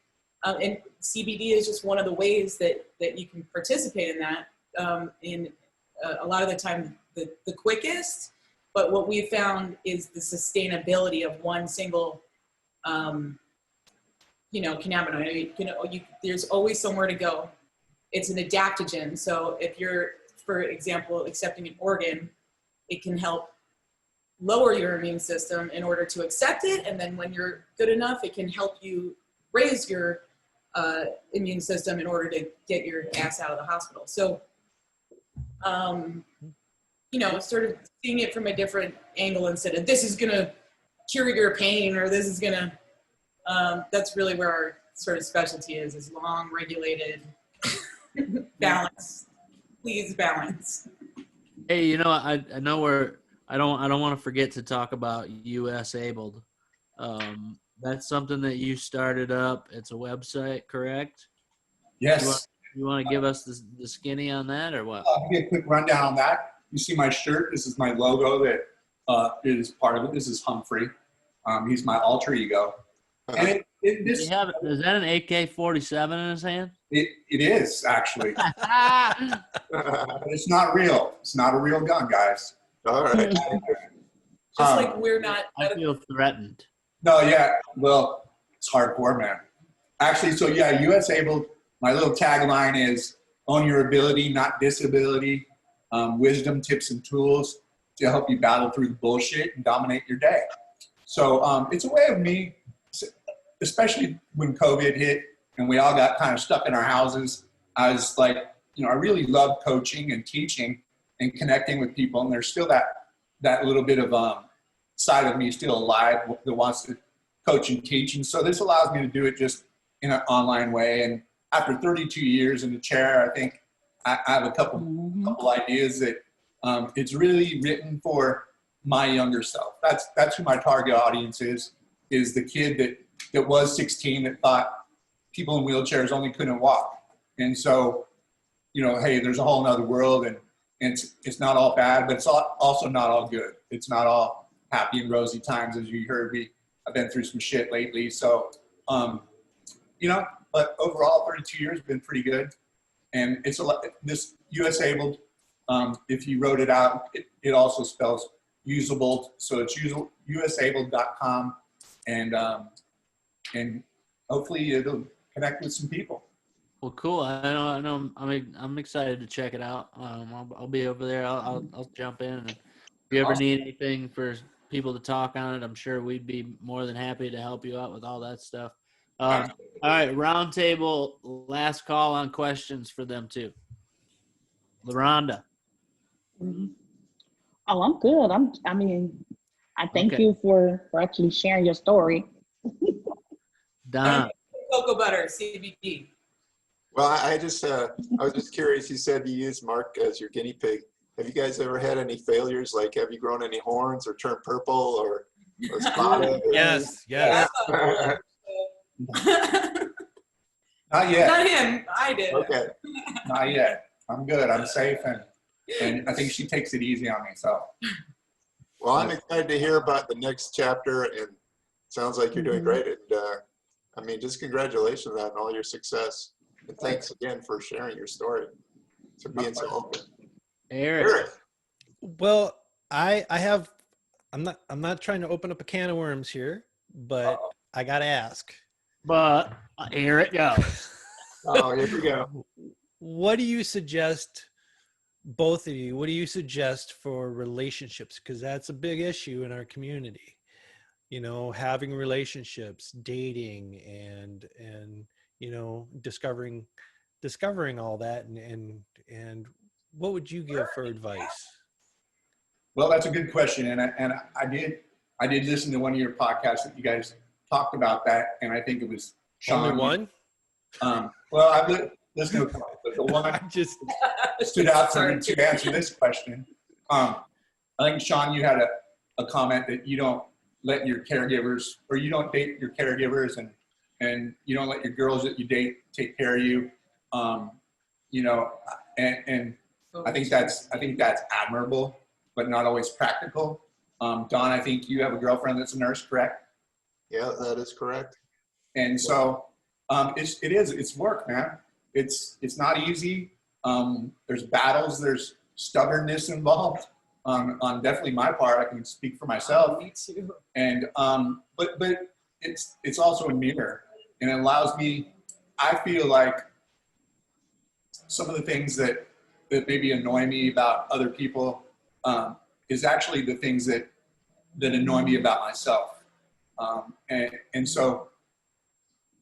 Speaker 4: and CBD is just one of the ways that you can participate in that. A lot of the time, the quickest, but what we found is the sustainability of one single, cannabinoid. There's always somewhere to go. It's an adaptogen. So if you're, for example, accepting an organ, it can help lower your immune system in order to accept it. And then when you're good enough, it can help you raise your immune system in order to get your ass out of the hospital. So, sort of seeing it from a different angle instead of this is going to cure your pain, or this is going to, that's really where our sort of specialty is long regulated balance. Please balance.
Speaker 1: Hey, I know I don't want to forget to talk about US Abled. That's something that you started up. It's a website, correct?
Speaker 3: Yes.
Speaker 1: You want to give us the skinny on that, or what?
Speaker 3: I'll give you a quick rundown on that. You see my shirt. This is my logo that is part of it. This is Humphrey. He's my alter ego. And
Speaker 1: is that an AK-47 in his hand?
Speaker 3: It is, actually. But it's not real. It's not a real gun, guys.
Speaker 6: All right.
Speaker 4: Just like we're not.
Speaker 1: I feel threatened.
Speaker 3: No, yeah. Well, it's hardcore, man. Actually, so yeah, US Able, my little tagline is own your ability, not disability. Wisdom, tips, and tools to help you battle through the bullshit and dominate your day. So it's a way of me, especially when COVID hit and we all got kind of stuck in our houses. I was like, I really love coaching and teaching and connecting with people. And there's still that little bit of side of me still alive that wants to coach and teach. And so this allows me to do it just in an online way. And after 32 years in the chair, I think I have a couple ideas that it's really written for my younger self. That's who my target audience is the kid that was 16 that thought people in wheelchairs only couldn't walk. And so, hey, there's a whole nother world, and it's not all bad, but it's also not all good. It's not all happy and rosy times, as you heard me. I've been through some shit lately. So, but overall, 32 years have been pretty good. And it's a lot. This US Abled, if you wrote it out, it also spells usable. So it's usabled.com, and hopefully it'll connect with some people.
Speaker 1: Well, cool. I know. I'm excited to check it out. I'll be over there. I'll jump in. And if you ever need anything for people to talk on it, I'm sure we'd be more than happy to help you out with all that stuff. All right, roundtable, last call on questions for them too. Laronda.
Speaker 5: Oh, I'm good. I thank you for actually sharing your story.
Speaker 1: Don.
Speaker 4: Cocoa butter, CBD.
Speaker 6: Well, I was just curious. You said you used Marc as your guinea pig. Have you guys ever had any failures? Like, have you grown any horns or turned purple or spotted?
Speaker 2: Yes.
Speaker 3: Not yet.
Speaker 4: Not him. I did.
Speaker 6: Okay.
Speaker 3: Not yet. I'm good. I'm safe, and I think she takes it easy on me. So.
Speaker 6: Well, I'm excited to hear about the next chapter, and sounds like you're doing great. And I mean, just congratulations on all your success, and thanks again for sharing your story, for being so open.
Speaker 1: Eric.
Speaker 2: Well, I'm not trying to open up a can of worms here, but I gotta ask.
Speaker 1: But here it goes.
Speaker 6: Oh, here we go.
Speaker 2: What do you suggest, both of you, what do you suggest for relationships? Because that's a big issue in our community. You know, having relationships, dating, and you know, discovering all that, and what would you give for advice?
Speaker 3: Well, that's a good question, and I did listen to one of your podcasts that you guys talked about that, and I think it was Shawn.
Speaker 2: Only one?
Speaker 3: Well, I've listened to a couple, but the one
Speaker 2: I just
Speaker 3: stood out to me to answer this question. I think, Shawn, you had a comment that you don't let your caregivers, or you don't date your caregivers, and you don't let your girls that you date take care of you. You know, and I think that's admirable, but not always practical. Don, I think you have a girlfriend that's a nurse, correct?
Speaker 6: Yeah, that is correct.
Speaker 3: And so it's work, man. It's not easy. There's battles, there's stubbornness involved on definitely my part. I can speak for myself.
Speaker 4: Me too.
Speaker 3: And but it's also a mirror, and it allows me, I feel like some of the things that maybe annoy me about other people is actually the things that annoy me about myself. And so,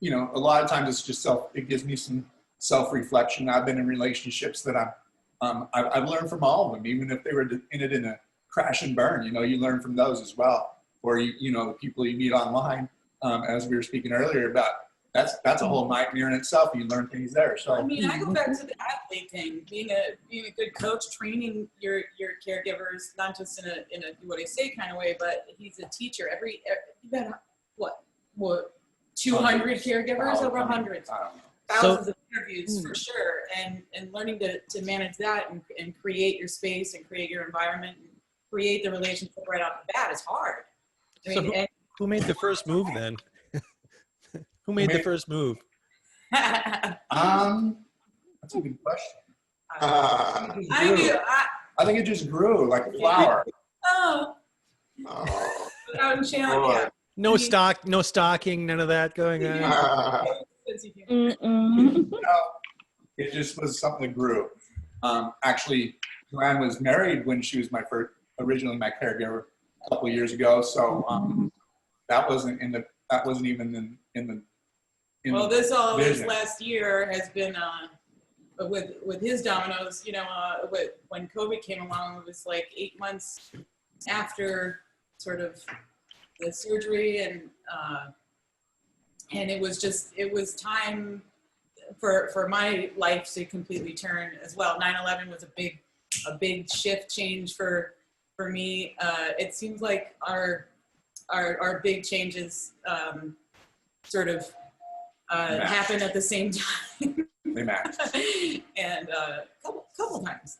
Speaker 3: you know, a lot of times it's just it gives me some self-reflection. I've been in relationships that I've learned from all of them, even if they were in it in a crash and burn. You know, you learn from those as well. Or you know, the people you meet online, as we were speaking earlier about, that's a whole nightmare in itself. You learn things there. So
Speaker 4: I mean, I go back to the athlete thing, being a good coach, training your caregivers, not just in a do what I say kind of way, but he's a teacher. You've got what 200 caregivers, over 100, thousands of interviews for sure, and learning to manage that and create your space and create your environment and create the relationship right off the bat is hard. I mean,
Speaker 2: who made the first move then? Who made the first move?
Speaker 3: that's a good question. I think it just grew like a flower.
Speaker 4: Oh. Out in Shawn, yeah.
Speaker 2: No stocking, none of that going on.
Speaker 3: It just was something that grew. Actually, JoAnna was married when she was originally my caregiver a couple of years ago. So that wasn't even in the.
Speaker 4: Well, this last year has been with his dominoes. You know, when COVID came along, it was like 8 months after sort of the surgery, and it was time for my life to completely turn as well. 9/11 was a big shift change for me. It seems like our big changes sort of happen at the same time.
Speaker 3: They match.
Speaker 4: And a couple times.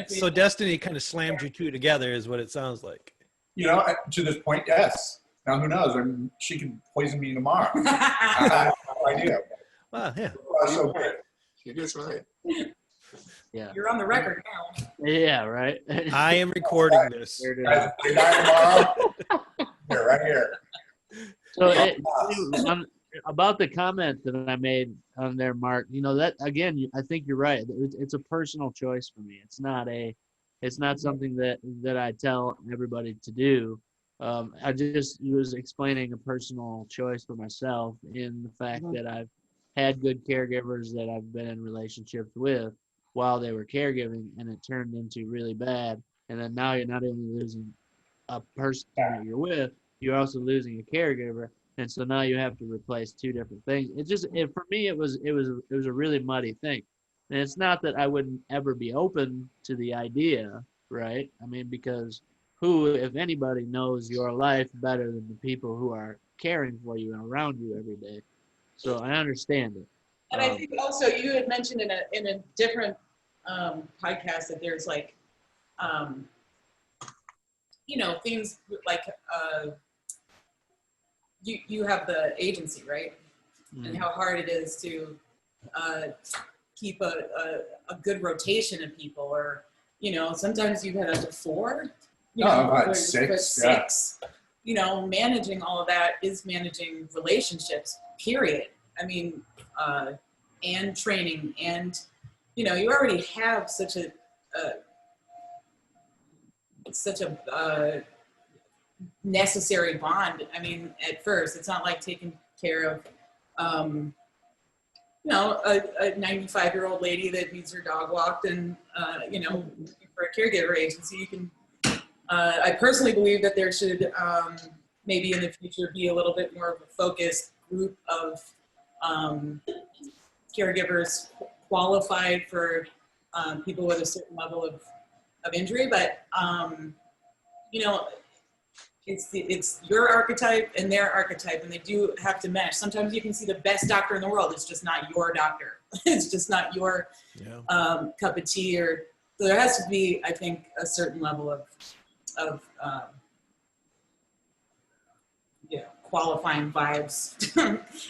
Speaker 2: So destiny kind of slammed you two together, is what it sounds like.
Speaker 3: You know, to this point, yes. Now, who knows? She could poison me tomorrow. I have no idea.
Speaker 2: Wow, yeah.
Speaker 3: So good.
Speaker 6: She gets right.
Speaker 1: Yeah.
Speaker 4: You're on the record now.
Speaker 1: Yeah, right.
Speaker 2: I am recording this.
Speaker 3: Guys, if they die tomorrow, right here.
Speaker 1: So about the comment that I made on there, Mark, you know, that again, I think you're right. It's a personal choice for me. It's not something that I tell everybody to do. I just was explaining a personal choice for myself in the fact that I've had good caregivers that I've been in relationships with while they were caregiving, and it turned into really bad. And then now you're not only losing a person that you're with, you're also losing a caregiver. And so now you have to replace two different things. For me, it was a really muddy thing. And it's not that I wouldn't ever be open to the idea, right? I mean, because who, if anybody, knows your life better than the people who are caring for you and around you every day? So I understand it.
Speaker 4: And I think also you had mentioned in a different podcast that there's like, things like you have the agency, right? And how hard it is to keep a good rotation of people, or sometimes you've had up to 4.
Speaker 3: I've had 6.
Speaker 4: Managing all of that is managing relationships. Period. I mean, and training, and you already have such a necessary bond. I mean, at first, it's not like taking care of a 95-year-old lady that needs her dog walked, and for a caregiver agency, you can. I personally believe that there should maybe in the future be a little bit more of a focused group of caregivers qualified for people with a certain level of injury, but it's your archetype and their archetype, and they do have to mesh. Sometimes you can see the best doctor in the world. It's just not your doctor. It's just not your cup of tea. So there has to be, I think, a certain level of qualifying vibes.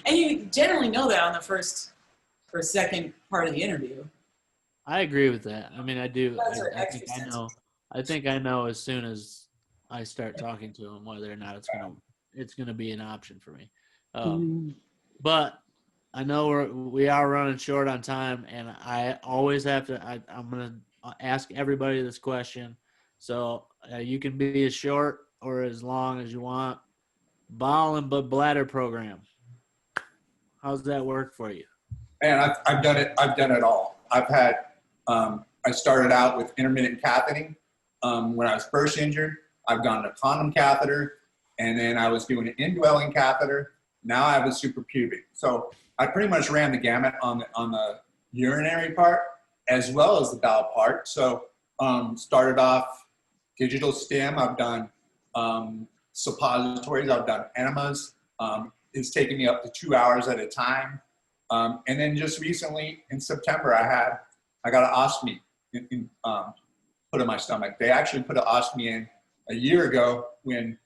Speaker 4: And you generally know that on the first or second part of the interview.
Speaker 1: I agree with that. I mean, I do. I think I know as soon as I start talking to them whether or not it's gonna be an option for me. But I know we are running short on time, and I always have to. I'm gonna ask everybody this question, so you can be as short or as long as you want. Bowel and bladder program. How's that work for you?
Speaker 3: And I've done it. I've done it all. I've had. I started out with intermittent catheting when I was first injured. I've gone to condom catheter, and then I was doing an indwelling catheter. Now I have a suprapubic. So I pretty much ran the gamut on the urinary part as well as the bowel part. So started off digital stim. I've done suppositories. I've done enemas. It's taken me up to 2 hours at a time. And then just recently in September, I got an ostomy put in my stomach. They actually put an ostomy in a year ago when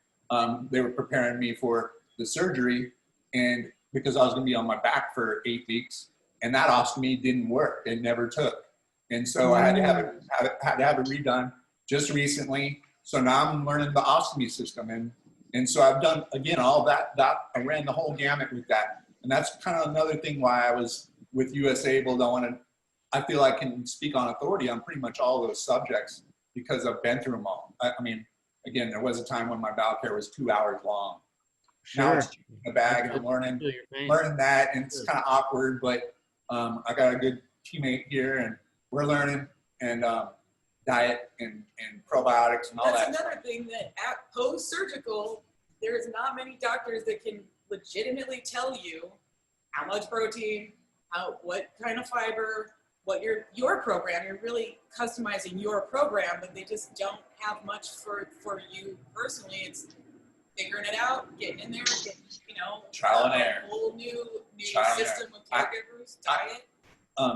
Speaker 3: they were preparing me for the surgery, and because I was going to be on my back for 8 weeks, and that ostomy didn't work. It never took. And so I had to have it redone just recently. So now I'm learning the ostomy system. And so I've done, again, all that. I ran the whole gamut with that. And that's kind of another thing why I was with US Abled. I feel I can speak on authority on pretty much all those subjects because I've been through them all. I mean, again, there was a time when my bowel care was 2 hours long.
Speaker 1: Sure.
Speaker 3: Now it's in the bag, and I'm learning that, and it's kind of awkward, but I got a good teammate here, and we're learning, and diet and probiotics and all that.
Speaker 4: That's another thing, that at post-surgical, there's not many doctors that can legitimately tell you how much protein, what kind of fiber, what your program. You're really customizing your program, but they just don't have much for you personally. It's figuring it out, getting in there,
Speaker 3: trial and error.
Speaker 4: A whole new system with caregivers, diet.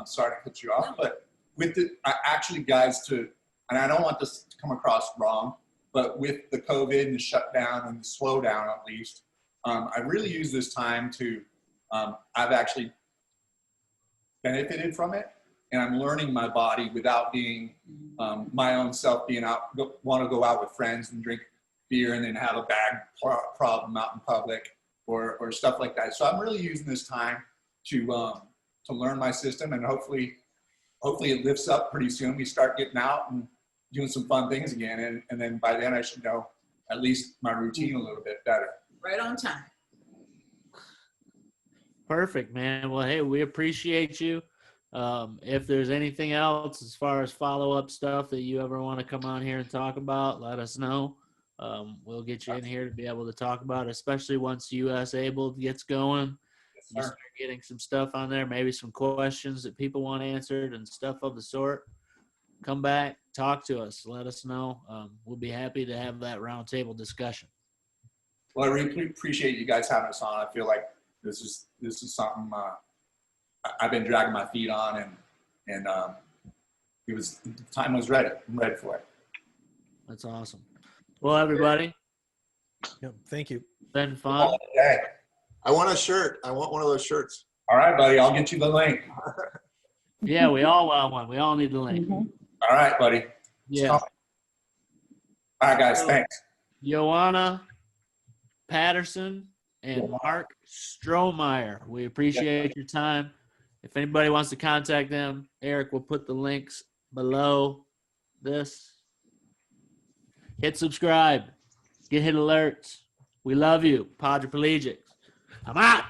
Speaker 3: Sorry to cut you off, but with actually, guys, and I don't want this to come across wrong, but with the COVID and the shutdown and the slowdown, at least, I really use this time to, I've actually benefited from it, and I'm learning my body without being my own self, being out, want to go out with friends and drink beer and then have a bag problem out in public or stuff like that. So I'm really using this time to learn my system, and hopefully it lifts up pretty soon. We start getting out and doing some fun things again, and then by then I should know at least my routine a little bit better.
Speaker 4: Right on time.
Speaker 1: Perfect, man. Well, hey, we appreciate you. If there's anything else as far as follow-up stuff that you ever want to come on here and talk about, let us know. We'll get you in here to be able to talk about it, especially once US Abled gets going.
Speaker 3: Yes,
Speaker 1: You start getting some stuff on there, maybe some questions that people want answered and stuff of the sort. Come back, talk to us, let us know. We'll be happy to have that roundtable discussion.
Speaker 3: Well, I really appreciate you guys having us on. I feel like this is something I've been dragging my feet on, and time was ready. I'm ready for it.
Speaker 1: That's awesome. Well, everybody,
Speaker 2: Yep. Thank you.
Speaker 1: been fun.
Speaker 3: Okay.
Speaker 6: I want a shirt. I want one of those shirts.
Speaker 3: All right, buddy. I'll get you the link.
Speaker 1: Yeah, we all want one. We all need the link.
Speaker 5: Mhm.
Speaker 3: All right, buddy.
Speaker 1: Yeah.
Speaker 3: All right, guys. Thanks.
Speaker 1: JoAnna Paterson and Marc Strohmaier. We appreciate your time. If anybody wants to contact them, Eric will put the links below this. Hit subscribe. Hit alerts. We love you. Podriplegics. I'm out.